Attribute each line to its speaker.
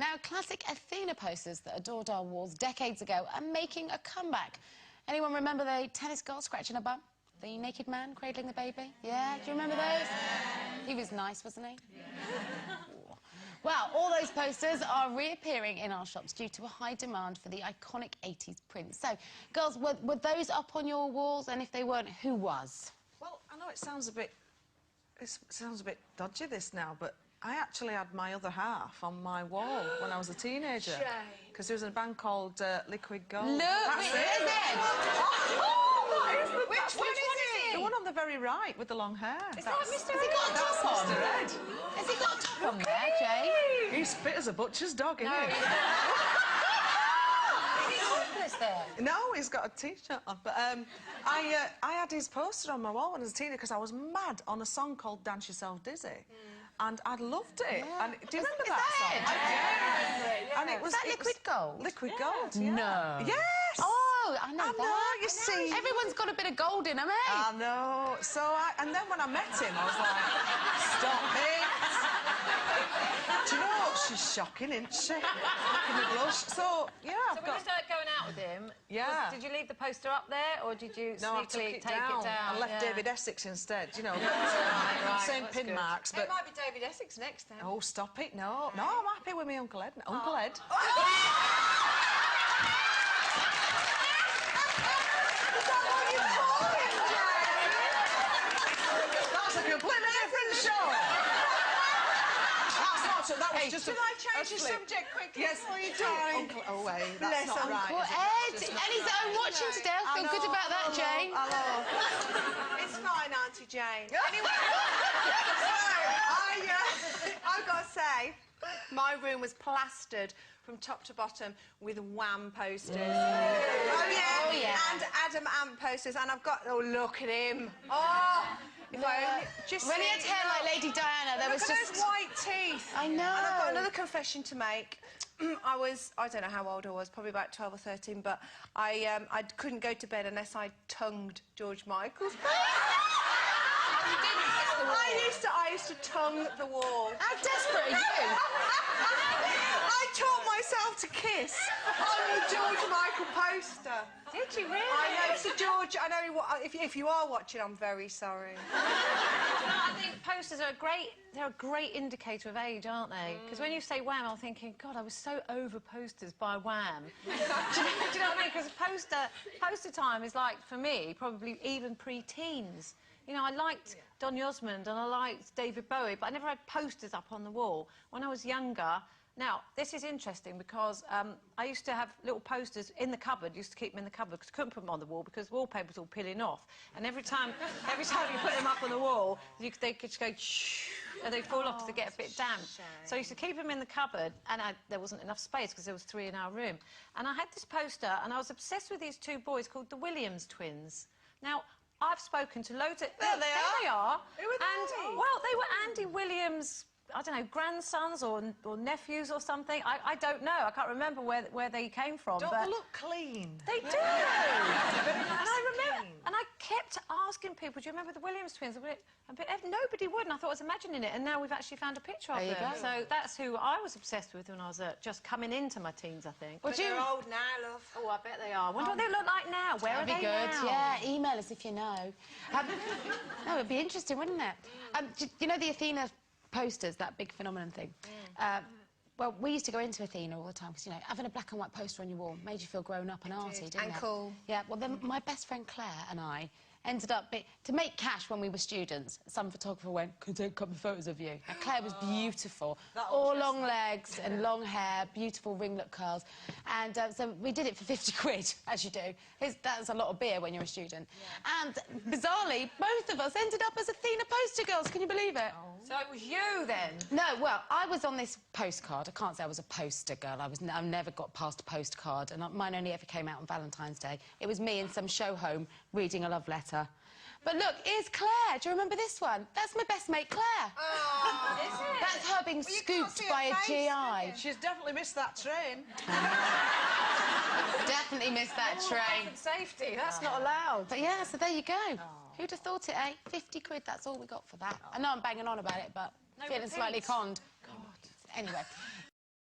Speaker 1: Now, classic Athena posters that adored our walls decades ago are making a comeback. Anyone remember the tennis girl scratching her bum? The naked man cradling the baby? Yeah, do you remember those? He was nice, wasn't he? Well, all those posters are reappearing in our shops due to a high demand for the iconic 80s prints. So, girls, were those up on your walls? And if they weren't, who was?
Speaker 2: Well, I know it sounds a bit dodgy, this now, but I actually had my other half on my wall when I was a teenager. Because there was a band called Liquid Gold.
Speaker 1: Look,
Speaker 2: That's
Speaker 1: is
Speaker 2: it.
Speaker 1: it?
Speaker 2: Which one is it? The one on the very right with the long hair.
Speaker 1: Is that Mr. Ed? Has he got a top on?
Speaker 2: Mr. Ed.
Speaker 1: Has he got a top on there, Jay?
Speaker 2: He's fit as a butcher's dog, isn't he? No, he's got a T-shirt on. But I had his poster on my wall when I was a teenager because I was mad on a song called Dance Yourself Dizzy. And I loved it.
Speaker 1: Yeah.
Speaker 2: And do you remember that song?
Speaker 1: I
Speaker 2: do. And it was
Speaker 1: that Liquid Gold?
Speaker 2: Liquid Gold, yeah.
Speaker 1: No.
Speaker 2: Yes!
Speaker 1: Oh, I know that.
Speaker 2: You see.
Speaker 1: Everyone's got a bit of gold in them, eh?
Speaker 2: I know. So and then when I met him, I was like, stop it. Do you know what? She's shocking, isn't she? Look at me blush. So, yeah,
Speaker 3: So when you started going out with him, did you leave the poster up there, or did you sneakily take it down?
Speaker 2: I left David Essex instead, you know. Same pin marks, but...
Speaker 3: It might be David Essex next then.
Speaker 2: Oh, stop it, no. No, I'm happy with me Uncle Ed. Uncle Ed. That's a completely different show. That was just
Speaker 3: Should I change the subject quickly?
Speaker 2: Yes, Uncle... Oh, wait, that's not right.
Speaker 1: Uncle Ed. And he's watching today. I feel good about that, Jane.
Speaker 4: It's fine, Auntie Jane. Anyway, I've got to say, my room was plastered from top to bottom with Wham posters. Oh, yeah. And Adam Ant posters. And I've got... Oh, look at him. Oh...
Speaker 1: When he had hair like Lady Diana, there was just...
Speaker 4: those white teeth.
Speaker 1: I know.
Speaker 4: And I've got another confession to make. I don't know how old I was, probably about 12 or 13, but I couldn't go to bed unless I tongued George Michael's. I used to tongue the wall.
Speaker 1: How desperate are you?
Speaker 4: I taught myself to kiss on the George Michael poster.
Speaker 3: Did you really?
Speaker 4: I know, so George, I know if you are watching, I'm very sorry.
Speaker 3: I think posters are they're a great indicator of age, aren't they? Because when you say Wham, I'm thinking, God, I was so over posters by Wham. do you know what I mean? Because poster time is like, for me, probably even pre-teens. You know, I liked Donny Osmond and I liked David Bowie, but I never had posters up on the wall. When I was younger... Now, this is interesting because I used to have little posters in the cupboard, used to keep them in the cupboard because I couldn't put them on the wall because the wallpaper was all peeling off. And every time you put them up on the wall, they could just go shh, and they'd fall off because they get a bit damp. So I used to keep them in the cupboard, and there wasn't enough space because there was 3 in our room. And I had this poster, and I was obsessed with these 2 boys called the Williams twins. Now, I've spoken to loads of...
Speaker 4: There they
Speaker 3: are.
Speaker 4: Who are they?
Speaker 3: And, well, they were Andy Williams... I don't know, grandsons or nephews or something. I don't know. I can't remember where they came from.
Speaker 2: Don't
Speaker 3: but
Speaker 2: they look clean?
Speaker 3: They do. And I remember, and I kept asking people, do you remember the Williams twins? But nobody would, and I thought I was imagining it, and now we've actually found a picture of them. So that's who I was obsessed with when I was just coming into my teens, I think.
Speaker 4: But they're old now, love.
Speaker 3: Oh, I bet they are. Wonder what they look like now. Where are they now?
Speaker 1: Yeah, email us if you know. No, it'd be interesting, wouldn't it? You know the Athena posters, that big phenomenon thing? Well, we used to go into Athena all the time because, you know, having a black and white poster on your wall made you feel grown up and arty, didn't it?
Speaker 4: And cool.
Speaker 1: Yeah, well, then my best friend Claire and I ended up... To make cash when we were students, some photographer went, could take a couple of photos of you. Now, Claire was beautiful. All long legs and long hair, beautiful ringlet curls. And so we did it for 50 quid, as you do. That's a lot of beer when you're a student. Yeah. And, bizarrely, both of us ended up as Athena poster girls. Can you believe it?
Speaker 3: Oh. So it was you, then?
Speaker 1: No, well, I was on this postcard. I can't say I was a poster girl. I never got past a postcard, and mine only ever came out on Valentine's Day. It was me in some show home reading a love letter. But look, here's Claire. Do you remember this one? That's my best mate, Claire.
Speaker 4: Oh, is it?
Speaker 1: That's her being scooped by a GI.
Speaker 2: She's definitely missed that train.
Speaker 1: Definitely missed that train.
Speaker 3: Safety, that's not allowed.
Speaker 1: But yeah, so there you go. Who'd have thought it, eh? 50 quid, that's all we got for that. I know I'm banging on about it, but feeling slightly conned. God. Anyway.